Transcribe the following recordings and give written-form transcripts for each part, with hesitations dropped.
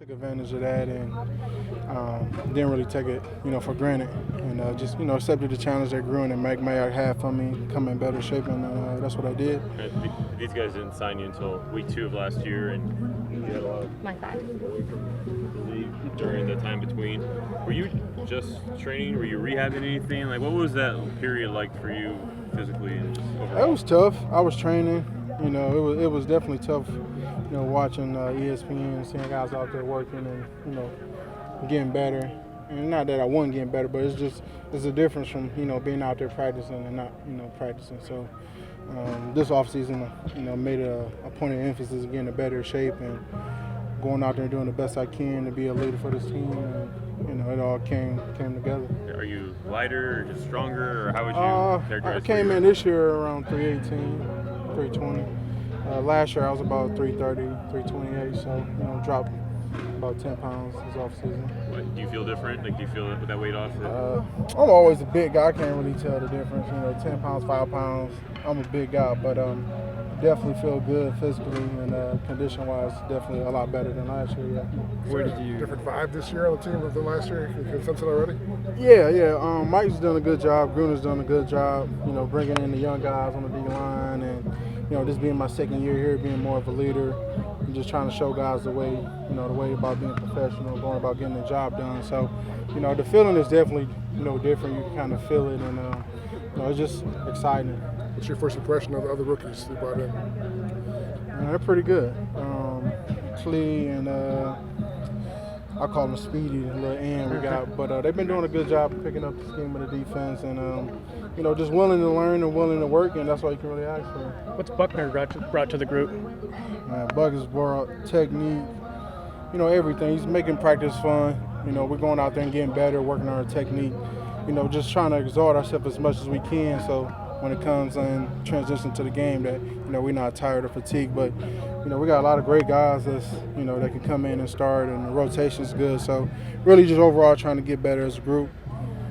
Took advantage of that and didn't really take it, for granted, and just, accepted the challenge that grew and Mike Mayock had for me, come in better shape, and that's what I did. These guys didn't sign you until week 2 of last year, and you had a lot of My bad. away from the league during the time between. Were you just training? Were you rehabbing anything? Like, what was that period like for you physically and just overall? It was tough. I was training. It was definitely tough. Watching ESPN and seeing guys out there working and getting better. And not that I wasn't getting better, but it's a difference from being out there practicing and not practicing. So this offseason, made a point of emphasis of getting a better shape and going out there and doing the best I can to be a leader for this team. And it all came together. Are you lighter or just stronger, or how would you characterize? I came in this year around 318, 320. Last year I was about 330, 328, so dropped about 10 pounds this offseason. Do you feel different? Like, do you feel with that weight off? I'm always a big guy. I can't really tell the difference. 10 pounds, 5 pounds. I'm a big guy, but definitely feel good physically and condition-wise, definitely a lot better than last year. Yeah. Where did you different vibe this year on the team than last year? You can sense it already. Yeah. Mike's done a good job. Gruner's done a good job. Bringing in the young guys on the D line, and this being my second year here, being more of a leader, and just trying to show guys the way about being professional, going about getting the job done. So, the feeling is definitely different. You can kind of feel it, and it's just exciting. What's your first impression of the other rookies you brought in? They're pretty good. Klee and I call them Speedy, the little end we got, but they've been doing a good job of picking up the scheme of the defense, and just willing to learn and willing to work, and that's all you can really ask for. What's Buckner brought to the group? Buck has brought technique, everything. He's making practice fun. We're going out there and getting better, working on our technique. Just trying to exalt ourselves as much as we can, so when it comes in transition to the game, that we're not tired or fatigued. But we got a lot of great guys that can come in and start, and the rotation's good. So really, just overall trying to get better as a group.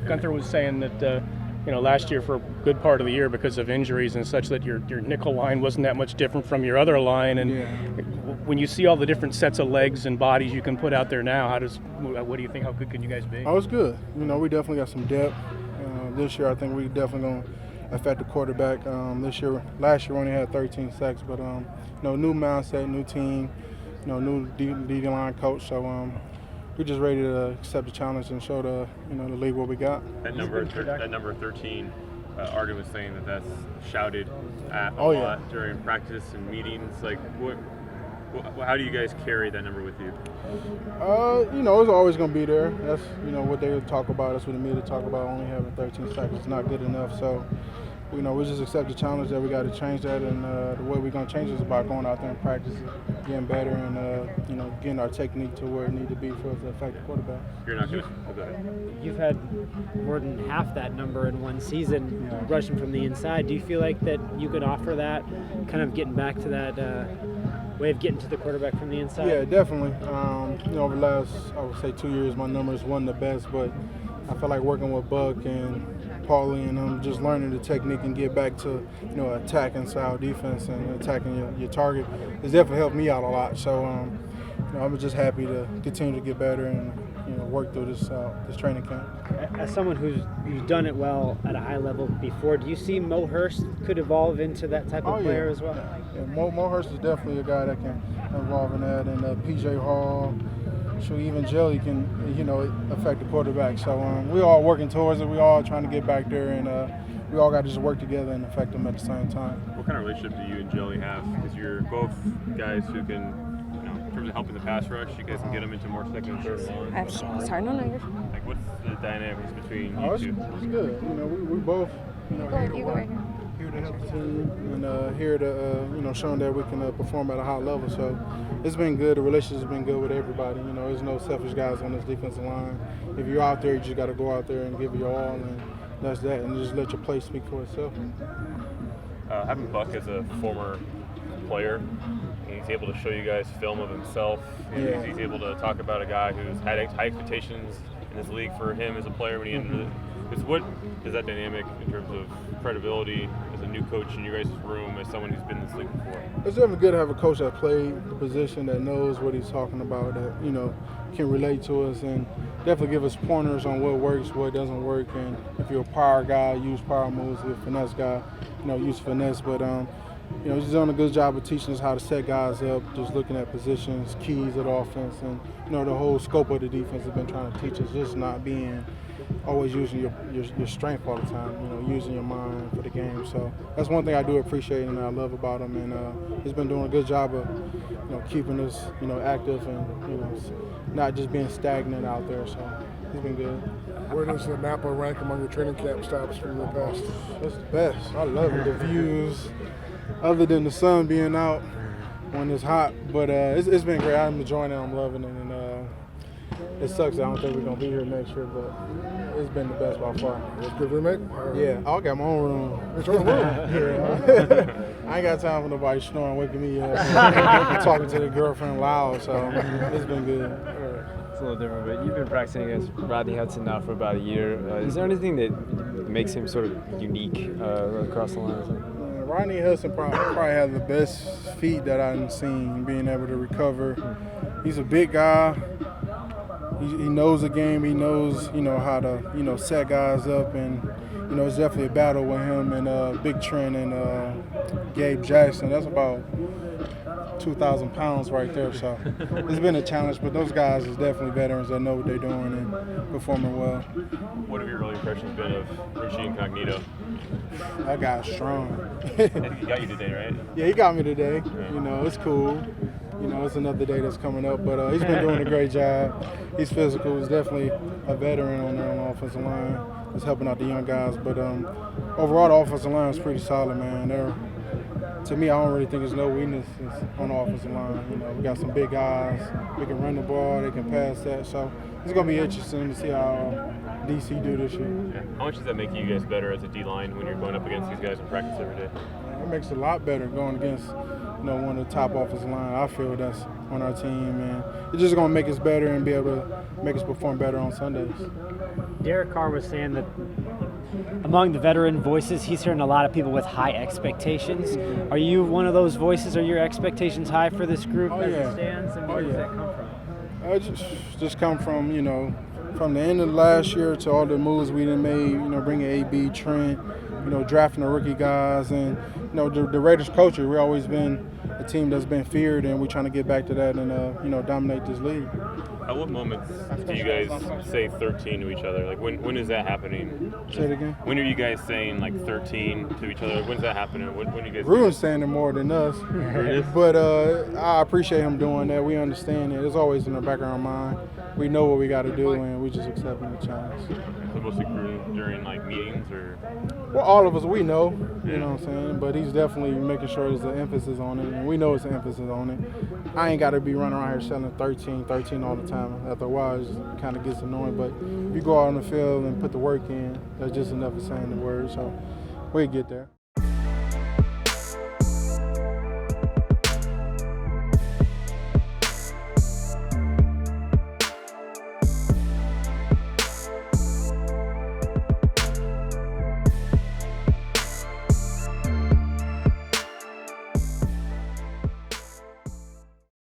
Gunther was saying that last year for a good part of the year, because of injuries and such, that your nickel line wasn't that much different from your other line. And when you see all the different sets of legs and bodies you can put out there now, what do you think? How good can you guys be? Oh, it's good. We definitely got some depth. This year, I think we definitely going to affect the quarterback. Last year we only had 13 sacks, but new mindset, new team, new D line coach. So we're just ready to accept the challenge and show the league what we got. That number 13, Arden was saying that's shouted at a lot during practice and meetings. Like, how do you guys carry that number with you? It's always going to be there. That's what they would talk about. That's what the media talk about. Only having 13 sacks is not good enough. So we just accept the challenge that we got to change that, and the way we're going to change it is by going out there and practicing, getting better, and getting our technique to where it needs to be for us to affect the quarterback. You're not going to go ahead. You've had more than half that number in one season, rushing from the inside. Do you feel like that you could offer that, kind of getting back to that way of getting to the quarterback from the inside? Yeah, definitely. Over the last, I would say, 2 years, my numbers wasn't the best, but I feel like working with Buck and Paulie and just learning the technique and get back to attacking style defense and attacking your target has definitely helped me out a lot. So I'm just happy to continue to get better and work through this training camp. As someone who's done it well at a high level before, do you see Mo Hurst could evolve into that type of player as well? Yeah, Mo Hurst is definitely a guy that can evolve in that, and P.J. Hall. So even Jelly can, affect the quarterback. So we all working towards it. We all trying to get back there, and we all got to just work together and affect them at the same time. What kind of relationship do you and Jelly have? Because you're both guys who can, in terms of helping the pass rush, you guys can get them into more second and third line. Sorry, no, you're fine. Like, what's the dynamics between you two? It's good. We both, You go right here. here to help the team and here to, showing that we can perform at a high level. So it's been good. The relationship's been good with everybody. There's no selfish guys on this defensive line. If you're out there, you just got to go out there and give your all, and that's that, and just let your play speak for itself. Having Buck as a former player he's able to show you guys film of himself. Yeah. He's able to talk about a guy who's had high expectations in his league for him as a player when he entered it. Because what is that dynamic in terms of credibility as a new coach in your guys' room, as someone who's been in this league before? It's definitely good to have a coach that played the position, that knows what he's talking about, that, you know, can relate to us and definitely give us pointers on what works, what doesn't work. And if you're a power guy, use power moves. If you're a finesse guy, you know, use finesse. But, you know, he's done a good job of teaching us how to set guys up, just looking at positions, keys of the offense, and, you know, the whole scope of the defense has been trying to teach us, just not being always using your strength all the time, you know, using your mind for the game. So that's one thing I do appreciate and I love about him. And he's been doing a good job of, you know, keeping us, you know, active and, you know, not just being stagnant out there. So he's been good. Where does the Napa rank among your training camp stops for your past? It's the best. I love it. The views, other than the sun being out when it's hot, but it's been great. I'm enjoying it. I'm loving it, and it sucks. I don't think we're gonna be here next year, but it's been the best by far. Was a good roommate? Yeah, I got my own room. It's your own room. Yeah, I ain't got time for nobody snoring, waking me up, talking to the girlfriend loud. So it's been good. It's a little different, but you've been practicing against Rodney Hudson now for about a year. Is there anything that makes him sort of unique across the line? Rodney Hudson probably had the best feet that I've seen, being able to recover. He's a big guy. He knows the game. He knows, you know, how to, you know, set guys up, and, you know, it's definitely a battle with him and Big Trent and Gabe Jackson. That's about 2,000 pounds right there. So it's been a challenge, but those guys is definitely veterans that know what they're doing and performing well. What have your early impressions been of Richie Incognito? That guy's strong. I think he got you today, right? Yeah, he got me today. You know, it's cool. You know, it's another day that's coming up, but he's been doing a great job. He's physical. He's definitely a veteran on there on the offensive line. He's helping out the young guys, but overall the offensive line is pretty solid, man. To me, I don't really think there's no weaknesses on the offensive line. You know, we got some big guys. We can run the ball. They can pass that. So it's going to be interesting to see how DC do this year. Yeah. How much does that make you guys better as a D-line when you're going up against these guys in practice every day? It makes it a lot better going against, you know, one of the top offensive line I feel that's on our team, and it's just going to make us better and be able to make us perform better on Sundays. Derek Carr was saying that among the veteran voices, he's hearing a lot of people with high expectations. Are you one of those voices? Are your expectations high for this group as it stands? And where does that come from? It just come from, you know, from the end of last year to all the moves we done made, you know, bringing AB, Trent, you know, drafting the rookie guys, and, you know, the Raiders culture. We've always been a team that's been feared, and we're trying to get back to that and, you know, dominate this league. At what moments do you guys say 13 to each other? Like, when is that happening? Say it again? When are you guys saying, like, 13 to each other? When's that happening? When are you guys Ruin's saying it more than us. But I appreciate him doing that. We understand it. It's always in the back of our mind. We know what we got to do, and we just accepting the challenge. So mostly during, like, meetings or? Well, all of us, we know, you know what I'm saying? But he's definitely making sure there's an emphasis on it, and we know it's an emphasis on it. I ain't got to be running around here selling 13 all the time. After a while, it just kind of gets annoying. But if you go out on the field and put the work in, that's just enough of saying the word. So we'll get there.